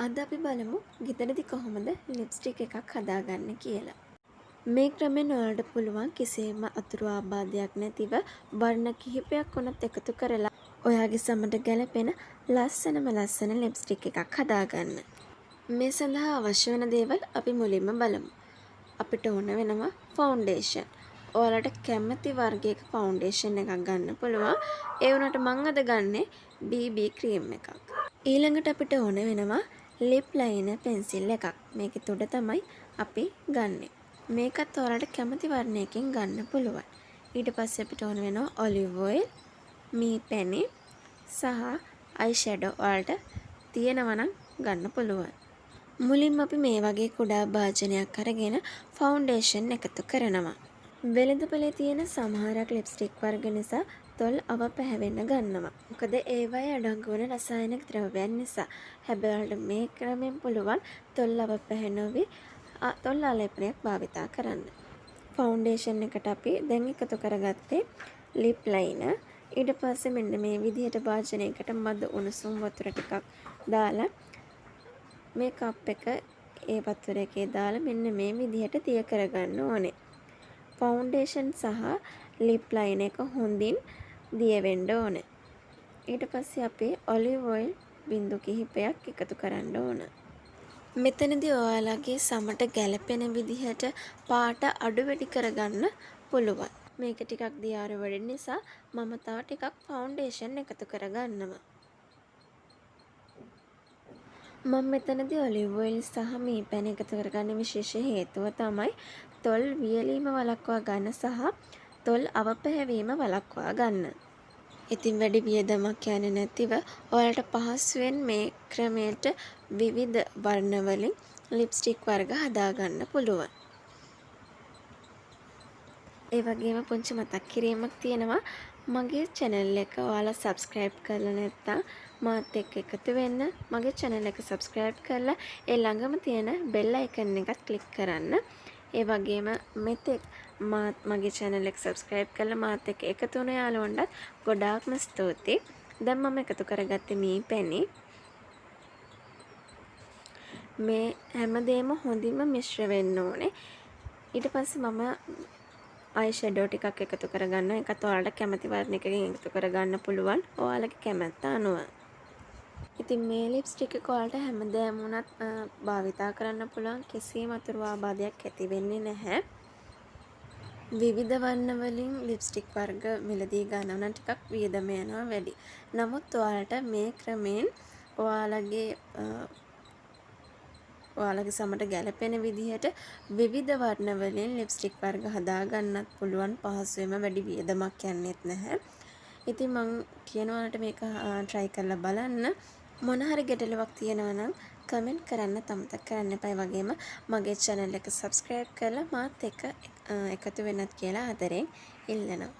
අද අපි බලමු ගෙදරදි කොහොමද ලිප්ස්ටික් එකක් හදාගන්න කියලා. මේ ක්‍රමෙන් ඔයාලට පුළුවන් කිසිම අතුරු ආබාධයක් නැතිව වර්ණ කිහිපයක් වුණත් එකතු කරලා ඔයාගේ සමට ගැලපෙන ලස්සන ලිප්ස්ටික් එකක් හදාගන්න. මේ සඳහා අවශ්‍ය වෙන දේවල් අපි මුලින්ම බලමු. අපිට ඕන වෙනවා ෆවුන්ඩේෂන්. ඔයාලට කැමති වර්ගයක ෆවුන්ඩේෂන් එකක් ගන්න පුළුවන්. ඒ වුණාට මම අද ගන්නේ BB ක්‍රීම් එකක්. ඊළඟට අපිට ඕන වෙනවා ලිප් ලයිනර් පෙන්සිල් එකක්. මේකේ තුඩ තමයි අපි ගන්නෙ. මේකත් ඔයාලට කැමති වර්ණයකින් ගන්න පුළුවන්. ඊට පස්සේ අපිට ඕන වෙනවා ඔලිව් ඔයිල්, මී පැණි සහ අයි ෂැඩෝ ඔයාලට තියෙනවා නම් ගන්න පුළුවන්. මුලින්ම අපි මේ වගේ කුඩා භාජනයක් අරගෙන ෆවුන්ඩේෂන් එකතු කරනවා. වෙළඳපොලේ තියෙන සමහරක් ලිප්ස්ටික් වර්ග නිසා තොල් අව පැහැවෙන්න ගන්නවා. මොකද ඒවයේ අඩංගු වන රසායනික ද්‍රව්‍යයන් නිසා. හැබැයි මේ ක්‍රමෙන් පුළුවන් තොල් අව පැහැනොවි තොල් ආලේපනයක් භාවිතා කරන්න. ෆවුන්ඩේෂන් එකට අපි දැන් එකතු කරගත්තේ ලිප් ලයිනර්. ඊට පස්සේ මෙන්න මේ විදිහට භාජනයකට මද උණුසුම් වතුර ටිකක් දාලා මේ කප් එක ඒ වතුර එකේ දාලා මෙන්න මේ විදිහට තිය කරගන්න ඕනේ. ෆවුන්ඩේෂන් සහ ලිප් ලයිනර් එක හොඳින් දිය වෙන්න ඕනේ. ඊට පස්සේ අපි ඔලිව් ඔයිල් බිඳු කිහිපයක් එකතු කරන්න ඕන. මෙතනදී ඔයාලගේ සමට ගැලපෙන විදිහට පාට අඩු වැඩි කරගන්න පුළුවන්. මේක ටිකක් දියාරු වැඩි නිසා මම තව ටිකක් ෆවුන්ඩේෂන් එකතු කරගන්නවා. මම මෙතනදී ඔලිව් ඔයිල් සහ මී පැණි එකතු කරගන්න විශේෂ හේතුව තමයි තොල් වියලීම වළක්වා ගන්න සහ තොල් අවපැහැවීම වළක්වා ගන්න. ඉතින් වැඩි වියදමක් යන්නේ නැතිව ඔයාලට පහසුවෙන් මේ ක්‍රමයට විවිධ වර්ණ වලින් ලිප්ස්ටික් වර්ග හදාගන්න පුළුවන්. ඒ වගේම පුංචි මතක් කිරීමක් තියෙනවා. මගේ channel එක ඔයාලා subscribe කරලා නැත්නම් මාත් එක්ක එකතු වෙන්න මගේ channel එක subscribe කරලා ඒ ළඟම තියෙන bell icon එකත් click කරන්න. ඒ වගේම මෙතෙක් මගේ channel එක subscribe කරලා මාත් එක්ක එකතු වුණ යාළුවන්ටත් ගොඩාක්ම ස්තුතියි. දැන් මම එකතු කරගත්තේ මී පැණි. මේ හැමදේම හොඳින්ම මිශ්‍ර වෙන්න ඕනේ. ඊට පස්සේ මම අයි ෂැඩෝ ටිකක් එකතු කරගන්නවා. ඒකත් ඔයාලට කැමති වර්ණයකින් එකතු කරගන්න පුළුවන්. ඔයාලගේ කැමැත්ත අනුව. ඉතින් මේ ලිප්ස්ටික් එක ඔයාලට හැමදාම උනත් භාවිතා කරන්න පුළුවන්. කිසිම අතුරු ආබාධයක් ඇති වෙන්නේ නැහැ. විවිධ වර්ණ වලින් ලිප්ස්ටික් වර්ග මිලදී ගන්නවා නම් ටිකක් වියදම යනවා වැඩි. නමුත් ඔයාලට මේ ක්‍රමෙන් ඔයාලගේ සමට ගැලපෙන විදිහට විවිධ වර්ණ වලින් ලිප්ස්ටික් වර්ග හදා ගන්නත් පුළුවන්. පහසුවෙන්ම වැඩි වියදමක් යන්නේත් නැහැ. ඉතින් මම කියනවාට මේක try කරලා බලන්න. මොන හරි ගැටලුවක් තියෙනවා නම් කමෙන්ට් කරන්න අමතක කරන්න එපා. ඒ වගේම මගේ channel එක subscribe කරලා මාත් එක්ක එකතු වෙන්නත් කියලා ආදරෙන් ඉල්ලනවා.